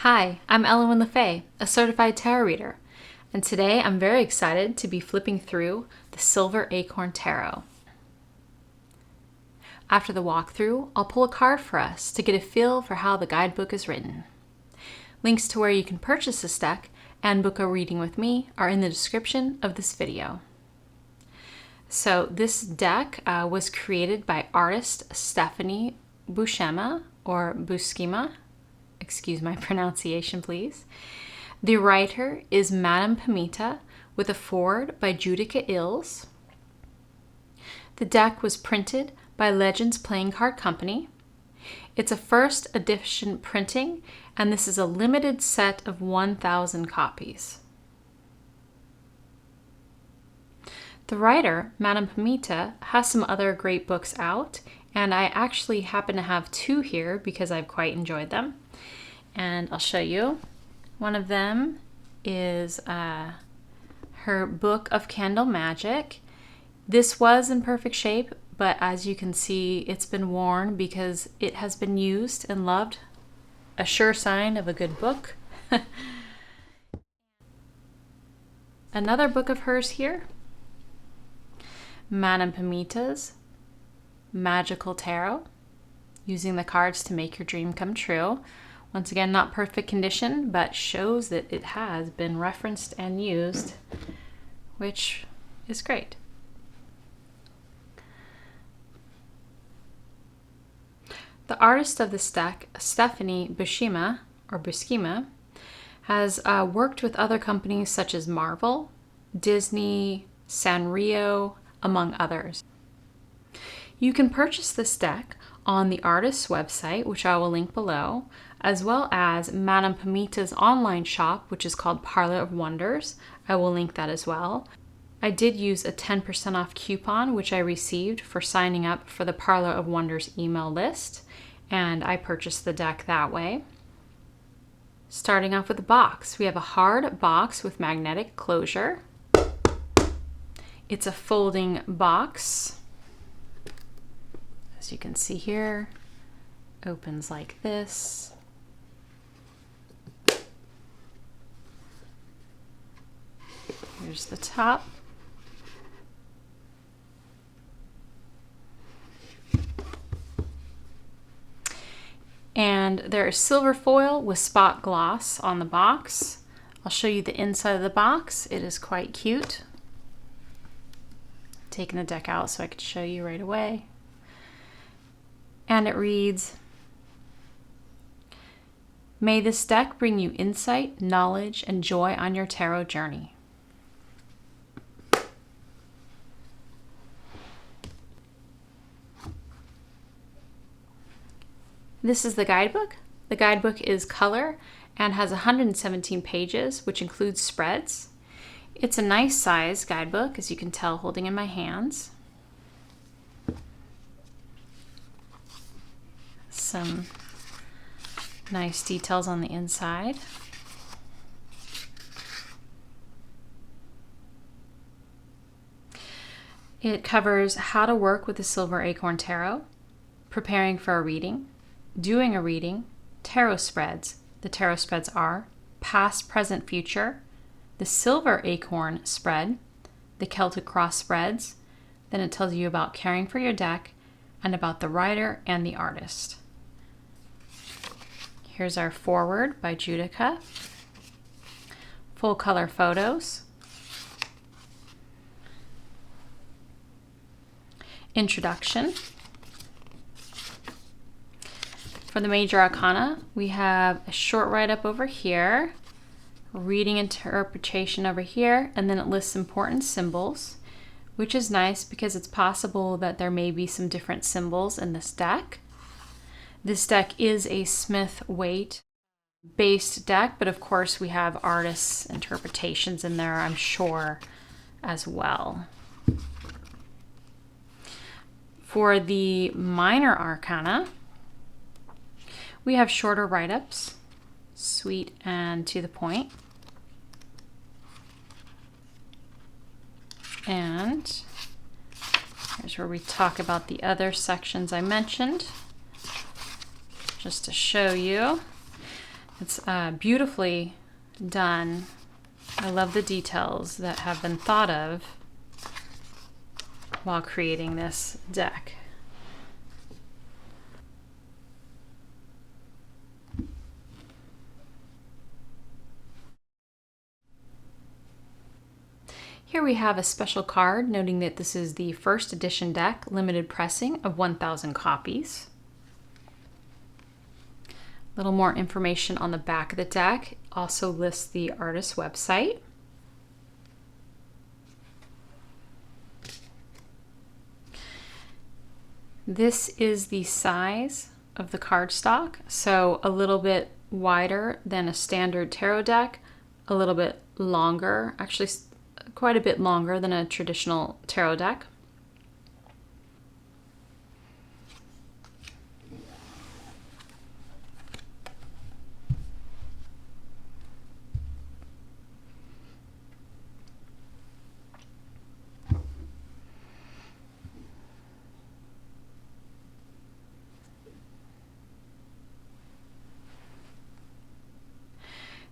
Hi, I'm elowynlefay, a certified tarot reader, and today I'm very excited to be flipping through the Silver Acorn Tarot. After the walkthrough, I'll pull a card for us to get a feel for how the guidebook is written. Links to where you can purchase this deck and book a reading with me are in the description of this video. So this deck was created by artist Stephanie Buscema, or Buscema. Excuse my pronunciation, please. The writer is Madame Pamita with a foreword by Judika Illes. The deck was printed by Legends Playing Card Company. It's a first edition printing, and this is a limited set of 1,000 copies. The writer, Madame Pamita, has some other great books out, and I actually happen to have two here because I've quite enjoyed them. And I'll show you. One of them is her book of candle magic. This was in perfect shape, but as you can see, it's been worn because it has been used and loved. A sure sign of a good book. Another book of hers here, Madame Pamita's Magical Tarot, using the cards to make your dream come true. Once again, not perfect condition, but shows that it has been referenced and used, which is great. The artist of this deck, Stephanie Buscema, or Buscema, has worked with other companies such as Marvel, Disney, Sanrio, among others. You can purchase this deck on the artist's website, which I will link below, as well as Madame Pamita's online shop, which is called Parlor of Wonders. I will link that as well. I did use a 10% off coupon, which I received for signing up for the Parlor of Wonders email list, and I purchased the deck that way. Starting off with the box, we have a hard box with magnetic closure. It's a folding box. As you can see here, opens like this. Here's the top. And there is silver foil with spot gloss on the box. I'll show you the inside of the box. It is quite cute. Taking the deck out so I could show you right away. And it reads, "May this deck bring you insight, knowledge, and joy on your tarot journey." This is the guidebook. The guidebook is color and has 117 pages, which includes spreads. It's a nice size guidebook, as you can tell holding in my hands. Some nice details on the inside. It covers how to work with the Silver Acorn Tarot, preparing for a reading, doing a reading, tarot spreads. The tarot spreads are past, present, future, the Silver Acorn spread, the Celtic Cross spreads. Then it tells you about caring for your deck and about the writer and the artist. Here's our foreword by Judika. Full color photos. Introduction. For the major arcana, we have a short write-up over here, reading interpretation over here, and then it lists important symbols, which is nice because it's possible that there may be some different symbols in this deck. This deck is a Smith-Waite based deck, but of course we have artists' interpretations in there, I'm sure, as well. For the minor arcana, we have shorter write-ups, sweet and to the point. And here's where we talk about the other sections I mentioned, just to show you. It's beautifully done. I love the details that have been thought of while creating this deck. Here we have a special card noting that this is the first edition deck, limited pressing of 1,000 copies. A little more information on the back of the deck. Also lists the artist's website. This is the size of the cardstock, so a little bit wider than a standard tarot deck, a little bit longer, actually quite a bit longer than a traditional tarot deck.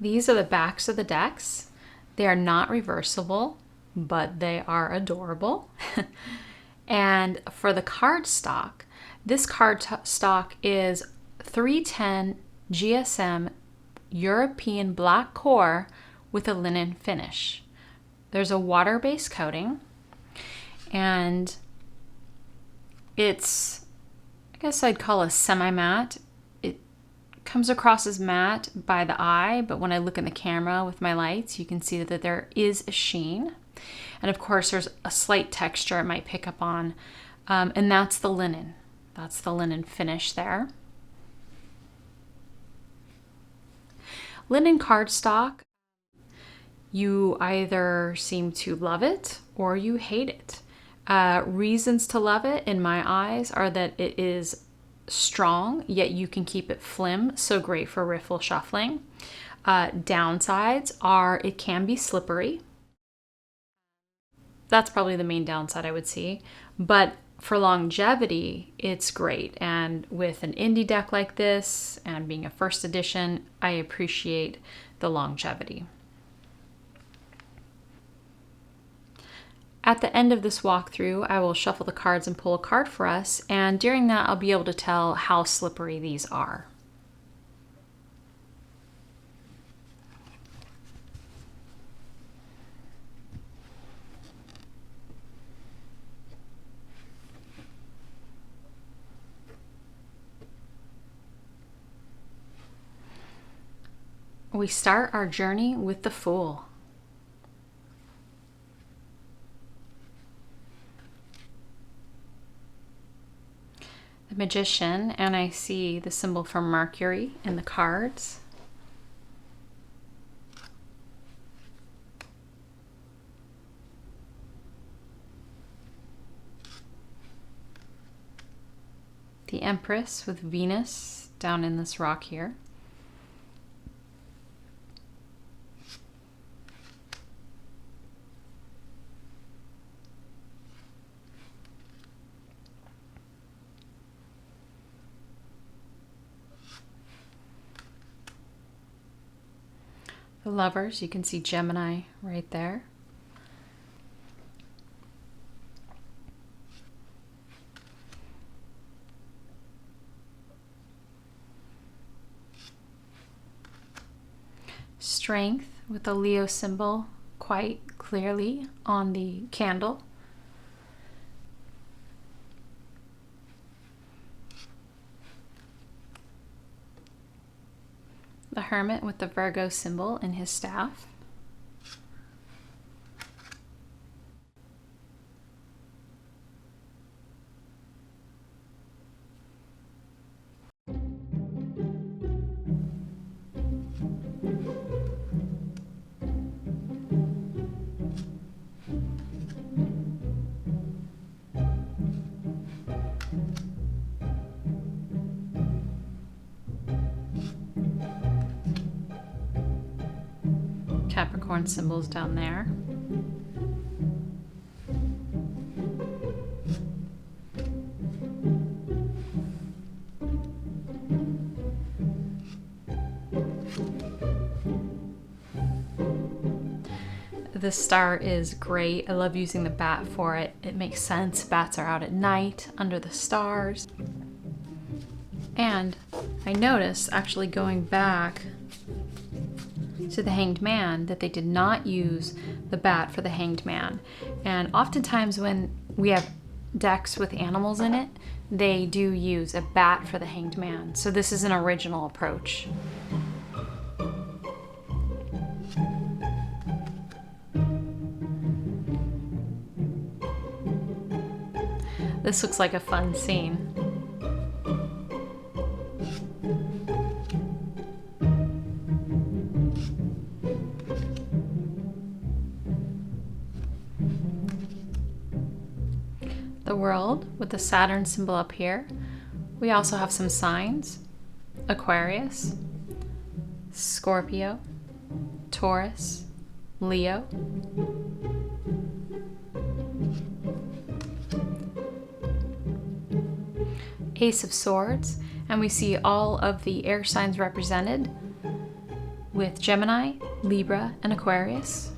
These are the backs of the decks. They are not reversible, but they are adorable. And for the cardstock, this cardstock is 310 GSM European black core with a linen finish. There's a water-based coating, and it's, I guess I'd call a semi-matte. Comes across as matte by the eye, but when I look in the camera with my lights, you can see that there is a sheen. And of course, there's a slight texture it might pick up on, and that's the linen. That's the linen finish there. Linen cardstock, you either seem to love it or you hate it. Reasons to love it, in my eyes, are that it is strong, yet you can keep it flim, so great for riffle shuffling. Downsides are it can be slippery. That's probably the main downside I would see. But for longevity, it's great. And with an indie deck like this, and being a first edition, I appreciate the longevity. At the end of this walkthrough, I will shuffle the cards and pull a card for us, and during that I'll be able to tell how slippery these are. We start our journey with the Fool. The Magician, and I see the symbol for Mercury in the cards. The Empress with Venus down in this rock here. The Lovers, you can see Gemini right there. Strength with the Leo symbol quite clearly on the candle. The Hermit with the Virgo symbol in his staff. Capricorn symbols down there. This star is great. I love using the bat for it. It makes sense. Bats are out at night under the stars. And I noticed, actually going back to the Hanged Man, that they did not use the bat for the Hanged Man. And oftentimes when we have decks with animals in it, they do use a bat for the Hanged Man. So this is an original approach. This looks like a fun scene. The world with the Saturn symbol up here. We also have some signs: Aquarius, Scorpio, Taurus, Leo. Ace of Swords, and we see all of the air signs represented with Gemini, Libra, and Aquarius.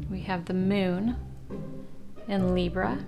We have the moon in Libra.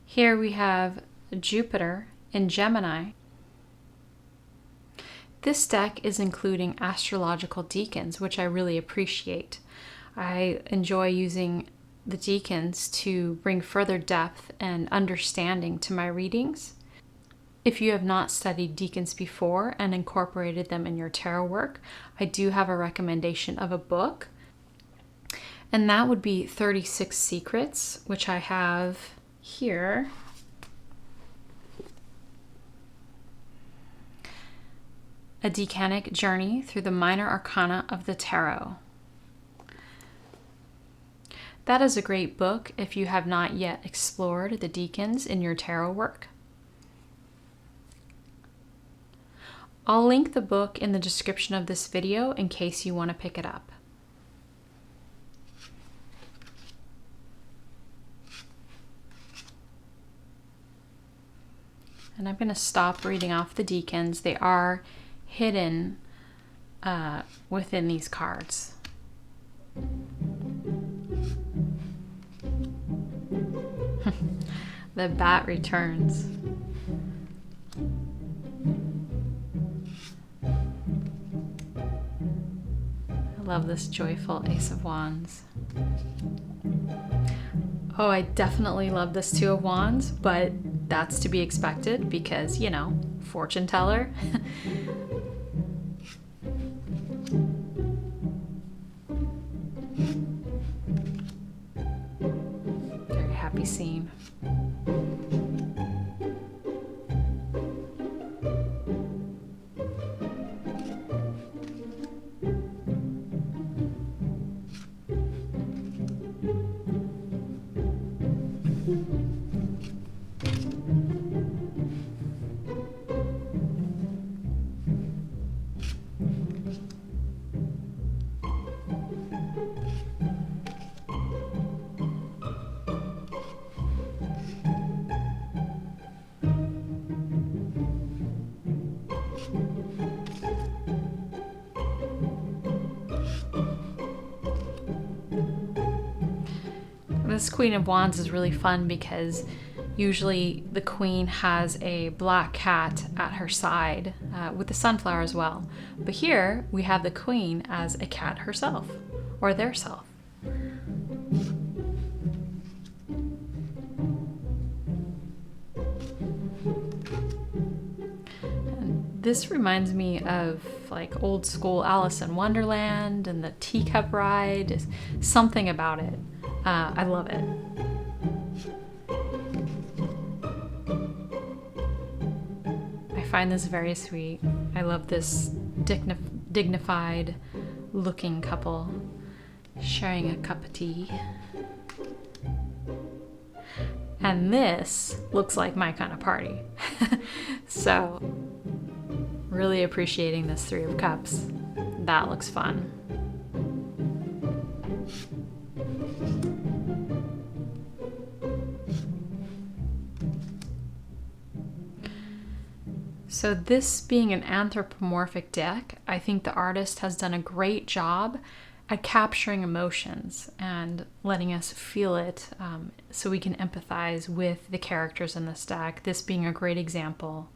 Here we have Jupiter in Gemini. This deck is including astrological decans, which I really appreciate. I enjoy using the decans to bring further depth and understanding to my readings. If you have not studied decans before and incorporated them in your tarot work, I do have a recommendation of a book, and that would be 36 Secrets, which I have here. A Decanic Journey Through the Minor Arcana of the Tarot. That is a great book if you have not yet explored the decans in your tarot work. I'll link the book in the description of this video in case you want to pick it up. And I'm going to stop reading off the decans. They are hidden within these cards. The bat returns. I love this joyful Ace of Wands. Oh, I definitely love this Two of Wands, but that's to be expected because, you know, fortune teller. Very happy scene. This Queen of Wands is really fun because usually the Queen has a black cat at her side with the sunflower as well. But here we have the Queen as a cat herself, or their self. And this reminds me of like old school Alice in Wonderland and the teacup ride. Something about it. I love it. I find this very sweet. I love this dignified looking couple sharing a cup of tea. And this looks like my kind of party. So, really appreciating this Three of Cups. That looks fun. So this being an anthropomorphic deck, I think the artist has done a great job at capturing emotions and letting us feel it, so we can empathize with the characters in this deck, this being a great example.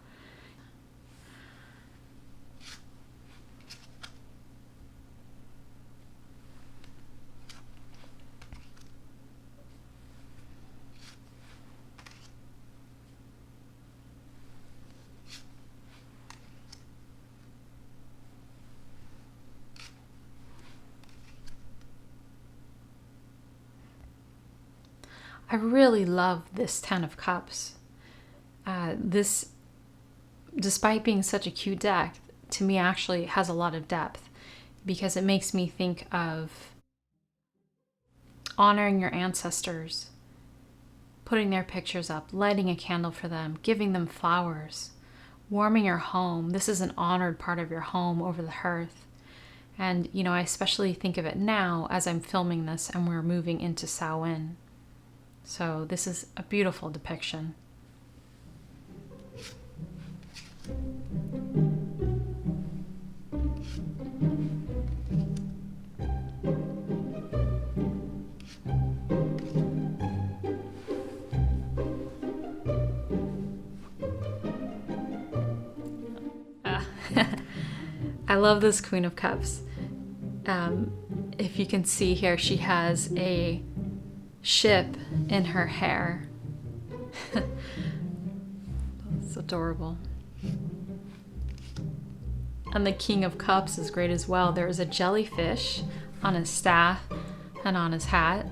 I really love this Ten of Cups. This, despite being such a cute deck, to me actually has a lot of depth because it makes me think of honoring your ancestors, putting their pictures up, lighting a candle for them, giving them flowers, warming your home. This is an honored part of your home over the hearth. And, you know, I especially think of it now as I'm filming this and we're moving into Samhain. So this is a beautiful depiction. I love this Queen of Cups. If you can see here, she has a ship in her hair. That's adorable. And the King of Cups is great as well. There is a jellyfish on his staff and on his hat.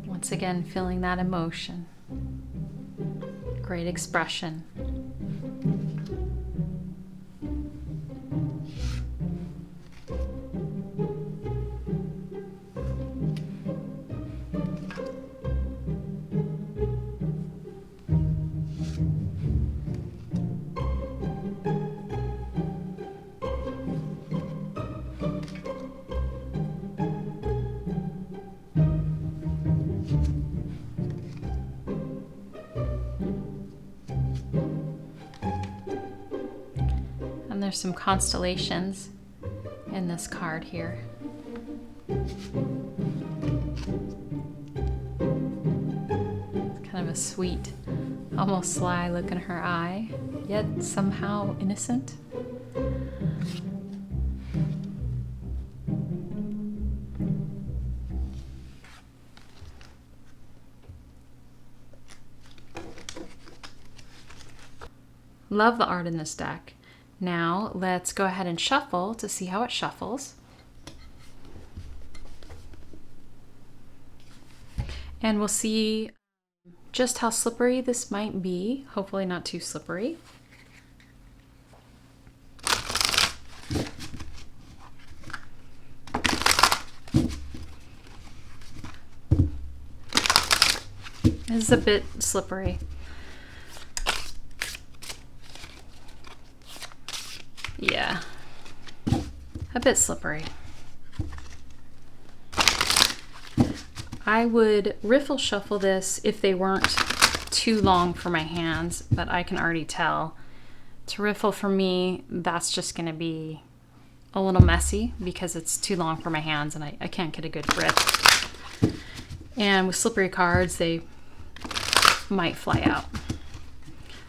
Once again, feeling that emotion. Great expression. There's some constellations in this card here. It's kind of a sweet, almost sly look in her eye, yet somehow innocent. Love the art in this deck. Now let's go ahead and shuffle to see how it shuffles. And we'll see just how slippery this might be. Hopefully not too slippery. This is a bit slippery. Yeah, a bit slippery. I would riffle shuffle this if they weren't too long for my hands, but I can already tell. To riffle for me, that's just going to be a little messy because it's too long for my hands and I can't get a good grip. And with slippery cards, they might fly out.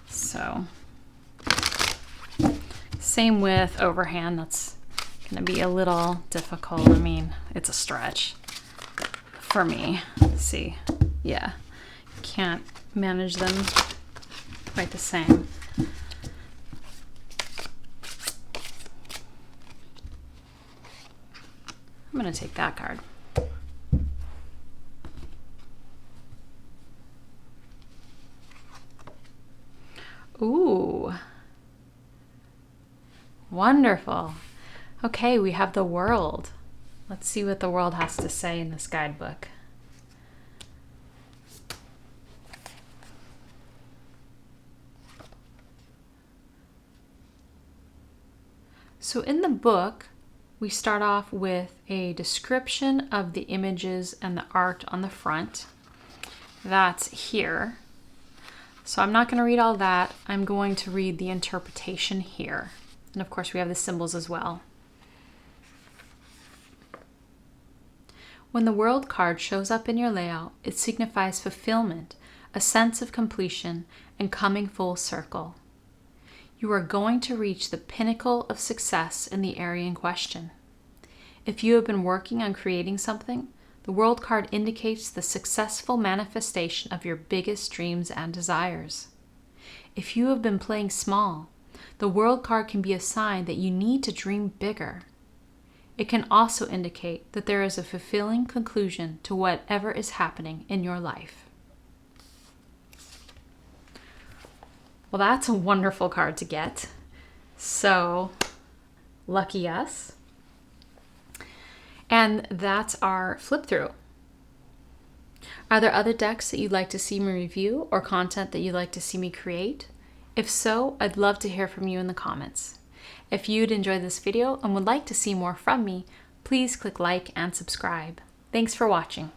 So... same with overhand, that's going to be a little difficult. I mean, it's a stretch for me. See, yeah, can't manage them quite the same. going to take that card. Ooh. Wonderful. Okay, we have the world. Let's see what the world has to say in this guidebook. So in the book, we start off with a description of the images and the art on the front. That's here. So I'm not going to read all that. I'm going to read the interpretation here. And of course, we have the symbols as well. When the world card shows up in your layout, it signifies fulfillment, a sense of completion, and coming full circle. You are going to reach the pinnacle of success in the area in question. If you have been working on creating something, the world card indicates the successful manifestation of your biggest dreams and desires. If you have been playing small, the world card can be a sign that you need to dream bigger. It can also indicate that there is a fulfilling conclusion to whatever is happening in your life. Well, that's a wonderful card to get. So, lucky us. And that's our flip through. Are there other decks that you'd like to see me review or content that you'd like to see me create? If so, I'd love to hear from you in the comments. If you'd enjoyed this video and would like to see more from me, please click like and subscribe. Thanks for watching.